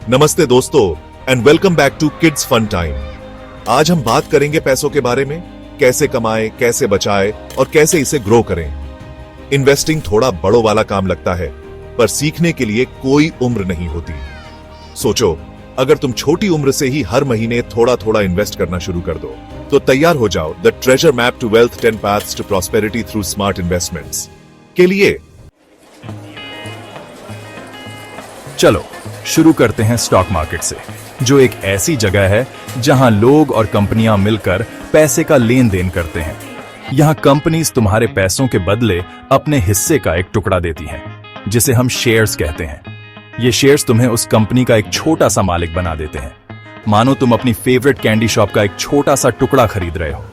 नमस्ते दोस्तों and welcome back to kids fun time. आज हम बात करेंगे पैसों के बारे में, कैसे कमाएं, कैसे बचाएं और कैसे इसे ग्रो करें। इन्वेस्टिंग थोड़ा बड़ों वाला काम लगता है, पर सीखने के लिए कोई उम्र नहीं होती। सोचो, अगर तुम छोटी उम्र से ही हर महीने थोड़ा थोड़ा इन्वेस्ट करना शुरू कर दो, तो तैयार हो जाओ the treasure map to wealth 10 paths to prosperity through smart investments के लिए। चलो शुरू करते हैं स्टॉक मार्केट से, जो एक ऐसी जगह है जहां लोग और कंपनियां मिलकर पैसे का लेन देन करते हैं। यहां कंपनीज तुम्हारे पैसों के बदले अपने हिस्से का एक टुकड़ा देती हैं, जिसे हम शेयर्स कहते हैं। ये शेयर्स तुम्हें उस कंपनी का एक छोटा सा मालिक बना देते हैं। मानो तुम अपनी फेवरेट कैंडी शॉप का एक छोटा सा टुकड़ा खरीद रहे हो।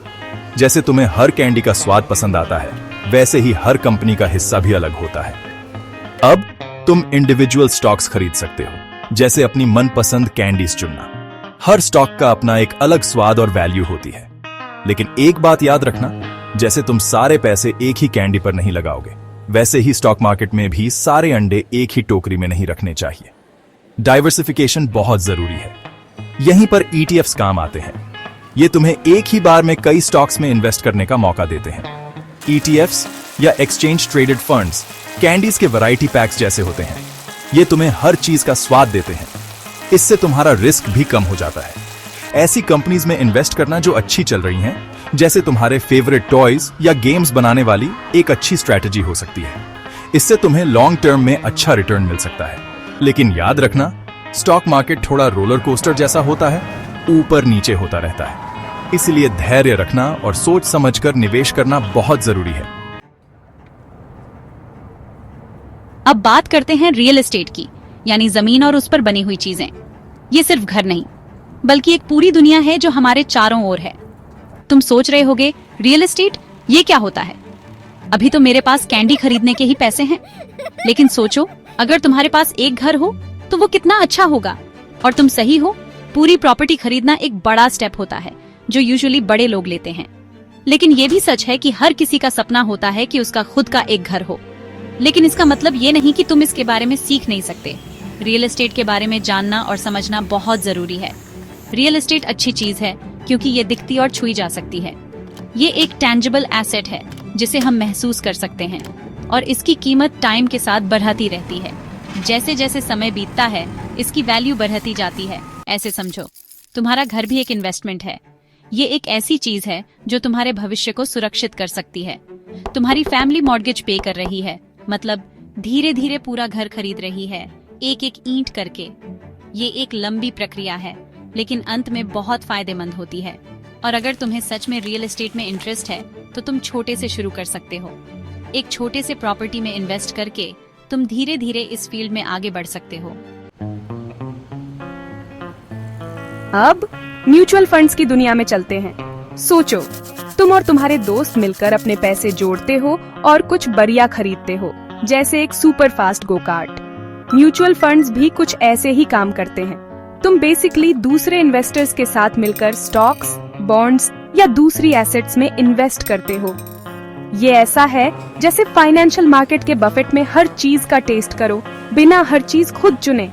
जैसे तुम्हें हर कैंडी का स्वाद पसंद आता है, वैसे ही हर कंपनी का हिस्सा भी अलग होता है। अब तुम इंडिविजुअल स्टॉक्स खरीद सकते हो, जैसे अपनी मनपसंद कैंडीज चुनना। हर स्टॉक का अपना एक अलग स्वाद और वैल्यू होती है, लेकिन एक बात याद रखना, जैसे तुम सारे पैसे एक ही कैंडी पर नहीं लगाओगे, वैसे ही स्टॉक मार्केट में भी सारे अंडे एक ही टोकरी में नहीं रखने चाहिए। डाइवर्सिफिकेशन बहुत जरूरी है। यहीं पर ETFs काम आते हैं। ये तुम्हें एक ही बार में कई स्टॉक्स में इन्वेस्ट करने का मौका देते हैं। ETFs या एक्सचेंज ट्रेडेड फंड्स कैंडीज के वैरायटी पैक्स जैसे होते हैं। ये तुम्हें हर चीज का स्वाद देते हैं। इससे तुम्हारा रिस्क भी कम हो जाता है। ऐसी कंपनीज में इन्वेस्ट करना जो अच्छी चल रही हैं, जैसे तुम्हारे फेवरेट टॉयज या गेम्स बनाने वाली, एक अच्छी स्ट्रैटेजी हो सकती है। इससे तुम्हें लॉन्ग टर्म में अच्छा रिटर्न मिल सकता है। लेकिन याद रखना, स्टॉक मार्केट थोड़ा रोलर कोस्टर जैसा होता है, ऊपर नीचे होता रहता है। इसलिए धैर्य रखना और सोच समझकर निवेश करना बहुत जरूरी है। अब बात करते हैं रियल एस्टेट की, यानी जमीन और उस पर बनी हुई चीजें। ये सिर्फ घर नहीं, बल्कि एक पूरी दुनिया है जो हमारे चारों ओर है। तुम सोच रहे होगे, रियल एस्टेट ये क्या होता है? अभी तो मेरे पास कैंडी खरीदने के ही पैसे हैं। लेकिन सोचो, अगर तुम्हारे पास एक घर हो तो वो कितना अच्छा होगा। और तुम सही हो, पूरी प्रॉपर्टी खरीदना एक बड़ा स्टेप होता है, जो यूजुअली बड़े लोग लेते हैं। लेकिन ये भी सच है कि हर किसी का सपना होता है कि उसका खुद का एक घर हो। लेकिन इसका मतलब ये नहीं कि तुम इसके बारे में सीख नहीं सकते। रियल एस्टेट के बारे में जानना और समझना बहुत जरूरी है। रियल एस्टेट अच्छी चीज है क्योंकि ये दिखती और छुई जा सकती है। ये एक टैंजिबल एसेट है जिसे हम महसूस कर सकते हैं, और इसकी कीमत टाइम के साथ बढ़ती रहती है। जैसे जैसे समय बीतता है, इसकी वैल्यू बढ़ती जाती है। ऐसे समझो, तुम्हारा घर भी एक इन्वेस्टमेंट है। ये एक ऐसी चीज है जो तुम्हारे भविष्य को सुरक्षित कर सकती है। तुम्हारी फैमिली मॉर्गेज पे कर रही है, मतलब धीरे धीरे पूरा घर खरीद रही है, एक एक ईंट करके। ये एक लंबी प्रक्रिया है, लेकिन अंत में बहुत फायदेमंद होती है। और अगर तुम्हें सच में रियल एस्टेट में इंटरेस्ट है, तो तुम छोटे से शुरू कर सकते हो। एक छोटे से प्रॉपर्टी में इन्वेस्ट करके तुम धीरे धीरे इस फील्ड में आगे बढ़ सकते हो। अब म्यूचुअल फंड्स की दुनिया में चलते हैं। सोचो, तुम और तुम्हारे दोस्त मिलकर अपने पैसे जोड़ते हो और कुछ बढ़िया खरीदते हो, जैसे एक super fast go kart. Mutual funds भी कुछ ऐसे ही काम करते हैं। तुम बेसिकली दूसरे इन्वेस्टर्स के साथ मिलकर स्टॉक्स, बॉन्ड्स या दूसरी एसेट्स में इन्वेस्ट करते हो। ये ऐसा है जैसे फाइनेंशियल मार्केट के बफेट में हर चीज का टेस्ट करो, बिना हर चीज खुद चुने।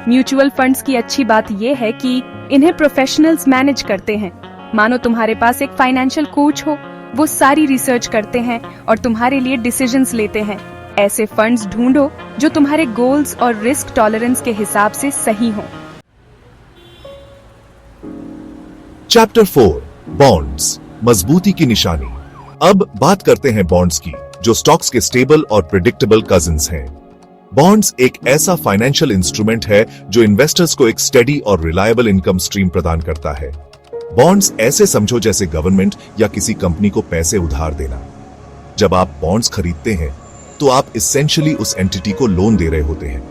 म्यूचुअल फंड्स की अच्छी बात ये है कि इन्हें प्रोफेशनल्स मैनेज करते हैं। मानो तुम्हारे पास एक फाइनेंशियल कोच हो, वो सारी रिसर्च करते हैं और तुम्हारे लिए डिसीजंस लेते हैं। ऐसे फंड्स ढूंढो जो तुम्हारे गोल्स और रिस्क टॉलरेंस के हिसाब से सही हो। चैप्टर 4 बॉन्ड्स, मजबूती की निशानी। अब बात करते हैं बॉन्ड्स की, जो स्टॉक्स के स्टेबल और प्रिडिक्टेबल कजिन्स हैं। बॉन्ड्स एक ऐसा फाइनेंशियल इंस्ट्रूमेंट है जो इन्वेस्टर्स को एक स्टेडी और रिलायबल इनकम स्ट्रीम प्रदान करता है। बॉन्ड्स ऐसे समझो जैसे गवर्नमेंट या किसी कंपनी को पैसे उधार देना। जब आप बॉन्ड्स खरीदते हैं, तो आप एसेंशियली उस एंटिटी को लोन दे रहे होते हैं।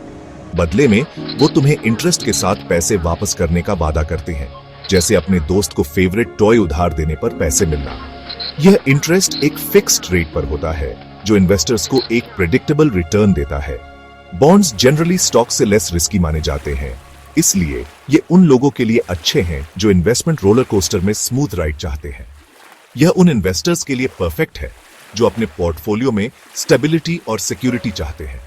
बदले में वो तुम्हें इंटरेस्ट के साथ पैसे वापस करने का वादा करते हैं, जैसे अपने दोस्त को फेवरेट टॉय उधार देने पर पैसे मिलना। यह इंटरेस्ट एक फिक्स्ड रेट पर होता है, जो इन्वेस्टर्स को एक प्रेडिक्टेबल रिटर्न देता है। बॉन्ड्स जनरली स्टॉक से लेस रिस्की माने जाते हैं, इसलिए ये उन लोगों के लिए अच्छे हैं जो इन्वेस्टमेंट रोलर कोस्टर में स्मूथ राइड चाहते हैं। यह उन इन्वेस्टर्स के लिए परफेक्ट है जो अपने पोर्टफोलियो में स्टेबिलिटी और सिक्योरिटी चाहते हैं।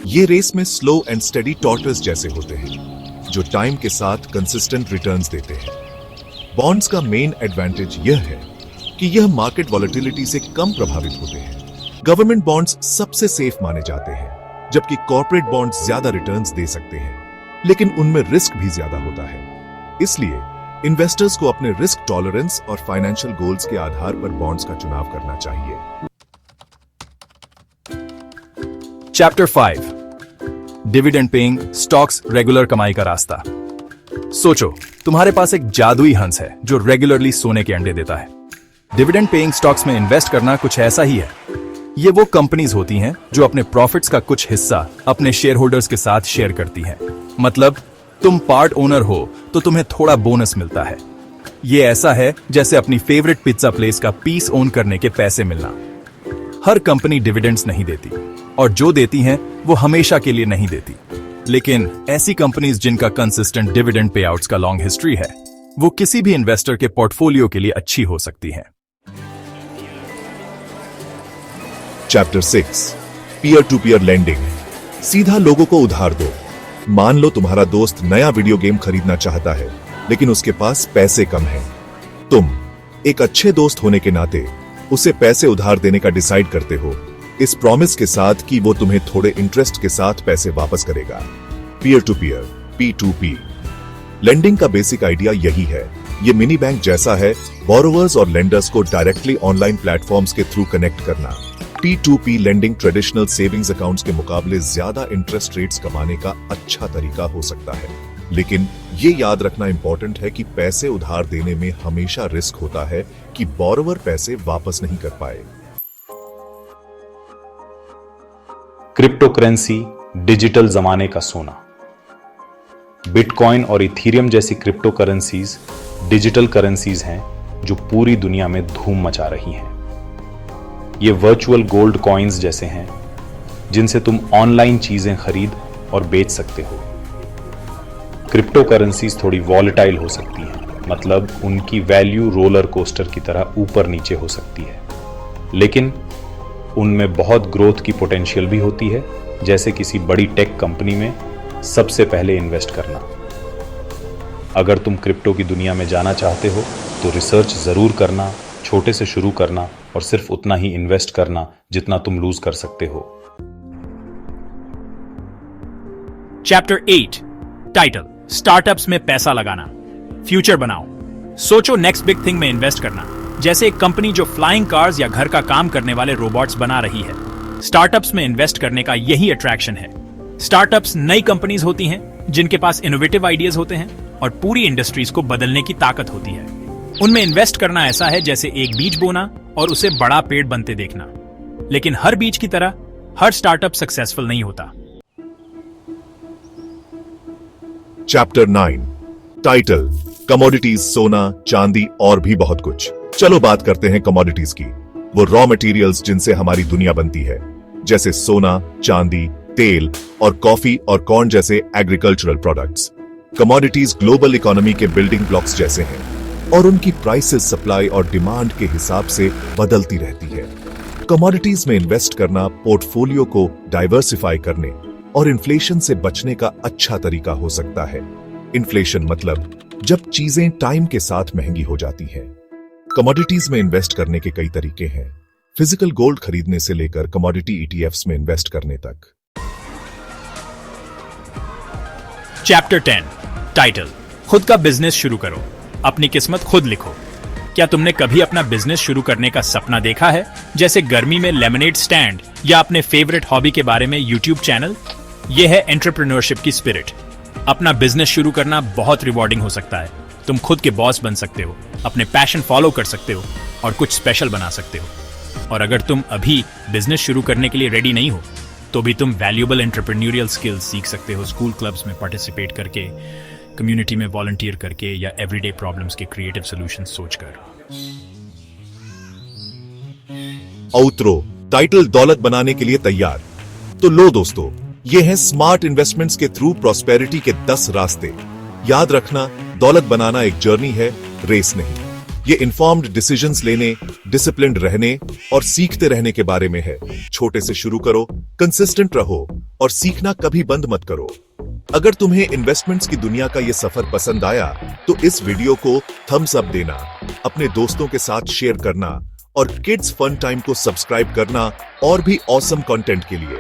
ये रेस में स्लो एंड स्टेडी टॉर्टोइस जैसे होते हैं। जो टाइम के साथ कंसिस्टेंट रिटर्न्स देते हैं। बॉन्ड्स का मेन एडवांटेज यह है कि यह मार्केट वॉलेटिलिटी से कम प्रभावित होते हैं। गवर्नमेंट बॉन्ड्स सबसे सेफ माने जाते हैं, जबकि कॉर्पोरेट बॉन्ड्स ज्यादा रिटर्न्स दे सकते हैं, लेकिन उनमें रिस्क भी ज्यादा होता है। इसलिए इन्वेस्टर्स को अपने रिस्क टॉलरेंस और फाइनेंशियल गोल्स के आधार पर बॉन्ड्स का चुनाव करना चाहिए। Chapter 5 dividend paying stocks regular कमाई का रास्ता। सोचो, तुम्हारे पास एक जादुई हंस है जो रेगुलरली सोने के अंडे देता है। डिविडेंड पेइंग स्टॉक्स में इन्वेस्ट करना कुछ ऐसा ही है। ये वो कंपनीज होती हैं जो अपने प्रॉफिट्स का कुछ हिस्सा अपने शेयर होल्डर्स के साथ शेयर करती हैं। मतलब तुम पार्ट ओनर हो तो तुम्हें थोड़ा बोनस मिलता है। ये ऐसा है जैसे अपनी फेवरेट पिज्जा प्लेस का पीस ओन करने के पैसे मिलना। हर कंपनी डिविडेंड्स नहीं देती, और जो देती हैं वो हमेशा के लिए नहीं देती। लेकिन ऐसी कंपनीज जिनका कंसिस्टेंट डिविडेंड पे आउट्स का लॉन्ग हिस्ट्री है, वो किसी भी इन्वेस्टर के पोर्टफोलियो के लिए अच्छी हो सकती हैं। Chapter 6 peer to peer lending. सीधा लोगों को उधार दो। मान लो तुम्हारा दोस्त नया वीडियो गेम खरीदना चाहता है, लेकिन उसके पास पैसे कम हैं। तुम एक अच्छे दोस्त होने के नाते उसे पैसे उधार देने का डिसाइड करते हो, इस प्रॉमिस के साथ कि वो तुम्हें थोड़े इंटरेस्ट के साथ पैसे वापस करेगा। Peer to peer P2P lending का बेसिक आइडिया यही है। ये मिनी बैंक जैसा है, बोरोवर्स और लेंडर्स को डायरेक्टली ऑनलाइन प्लेटफॉर्म्स के थ्रू कनेक्ट करना। P2P lending traditional savings accounts के मुकाबले ज्यादा इंटरेस्ट रेट्स कमाने का अच्छा तरीका हो सकता है, लेकिन ये याद रखना इंपॉर्टेंट है कि पैसे उधार देने में हमेशा रिस्क होता है कि बोरोवर पैसे वापस नहीं कर पाए। क्रिप्टो करेंसी डिजिटल जमाने का सोना। बिटकॉइन और इथीरियम जैसी क्रिप्टो करेंसीज डिजिटल करेंसीज हैं जो पूरी दुनिया में धूम मचा रही हैं। ये वर्चुअल गोल्ड कॉइन्स जैसे हैं जिनसे तुम ऑनलाइन चीजें खरीद और बेच सकते हो। क्रिप्टो करेंसीज थोड़ी वॉलेटाइल हो सकती हैं, मतलब उनकी वैल्यू रोलर कोस्टर की तरह ऊपर नीचे हो सकती है, लेकिन उनमें बहुत ग्रोथ की पोटेंशियल भी होती है, जैसे किसी बड़ी टेक कंपनी में सबसे पहले इन्वेस्ट करना। अगर तुम क्रिप्टो की दुनिया में जाना चाहते हो तो रिसर्च जरूर करना, छोटे से शुरू करना और सिर्फ उतना ही इन्वेस्ट करना जितना तुम लूज कर सकते हो। चैप्टर 8 टाइटल स्टार्टअप्स में पैसा लगाना। फ्यूचर बनाओ। सोचो नेक्स्ट बिग थिंग में इन्वेस्ट करना, जैसे एक कंपनी जो फ्लाइंग कार्स या घर का काम करने वाले रोबोट्स बना रही है। स्टार्टअप्स में इन्वेस्ट करने का यही अट्रैक्शन है। स्टार्टअप्स नई कंपनीज होती हैं जिनके पास इनोवेटिव आइडियाज होते हैं और पूरी इंडस्ट्रीज को बदलने की ताकत होती है। उनमें इन्वेस्ट करना ऐसा है जैसे एक बीज बोना और उसे बड़ा पेड़ बनते देखना। लेकिन हर बीज की तरह हर स्टार्टअप सक्सेसफुल नहीं होता। चैप्टर 9 टाइटल कमोडिटीज, सोना, चांदी और भी बहुत कुछ। चलो बात करते हैं कमोडिटीज की, वो रॉ मटेरियल्स जिनसे हमारी दुनिया बनती है, जैसे सोना, चांदी, तेल और कॉफी और कॉर्न जैसे agricultural products. Commodities global economy के बिल्डिंग ब्लॉक्स जैसे हैं और उनकी प्राइसेस सप्लाई और डिमांड के हिसाब से बदलती रहती है। कमोडिटीज में इन्वेस्ट करना पोर्टफोलियो को डाइवर्सिफाई करने और इन्फ्लेशन से बचने का अच्छा तरीका हो सकता है। इन्फ्लेशन मतलब जब चीजें टाइम के साथ महंगी हो जाती हैं। कमोडिटीज में इन्वेस्ट करने के कई तरीके हैं, फिजिकल गोल्ड खरीदने से लेकर कमोडिटी ETFs में इन्वेस्ट करने तक। चैप्टर 10 टाइटल खुद का बिजनेस शुरू करो, अपनी किस्मत खुद लिखो। क्या तुमने कभी अपना बिजनेस शुरू करने का सपना देखा है, जैसे गर्मी में लेमनेड स्टैंड या अपने फेवरेट हॉबी के बारे में यूट्यूब चैनल? यह है एंटरप्रेन्योरशिप की स्पिरिट। अपना बिजनेस शुरू करना बहुत रिवॉर्डिंग हो सकता है। तुम खुद के बॉस बन सकते हो, अपने पैशन फॉलो कर सकते हो और कुछ स्पेशल बना सकते हो। और अगर तुम अभी बिजनेस शुरू करने के लिए रेडी नहीं हो तो भी तुम वैल्यूएबल एंटरप्रेन्योरियल स्किल्स सीख सकते हो, स्कूल क्लब्स में पार्टिसिपेट करके, कम्युनिटी में वॉलंटियर करके या एवरीडे प्रॉब्लम्स के क्रिएटिव सॉल्यूशंस सोचकर। आउटरो टाइटल दौलत बनाने के लिए तैयार। तो लो दोस्तों, ये हैं स्मार्ट इन्वेस्टमेंट्स के थ्रू प्रॉस्पेरिटी के 10 रास्ते। याद रखना, दौलत बनाना एक जर्नी है, रेस नहीं। ये इन्फॉर्म्ड डिसीजंस लेने, डिसिप्लिन्ड रहने और सीखते रहने के बारे में है। छोटे से शुरू करो, कंसिस्टेंट रहो और सीखना कभी बंद मत करो। अगर तुम्हें इन्वेस्टमेंट्स की दुनिया का ये सफर पसंद आया तो इस वीडियो को थम्स अप देना, अपने दोस्तों के साथ शेयर करना और किड्स फन टाइम को सब्सक्राइब करना और भी ऑसम कंटेंट के लिए।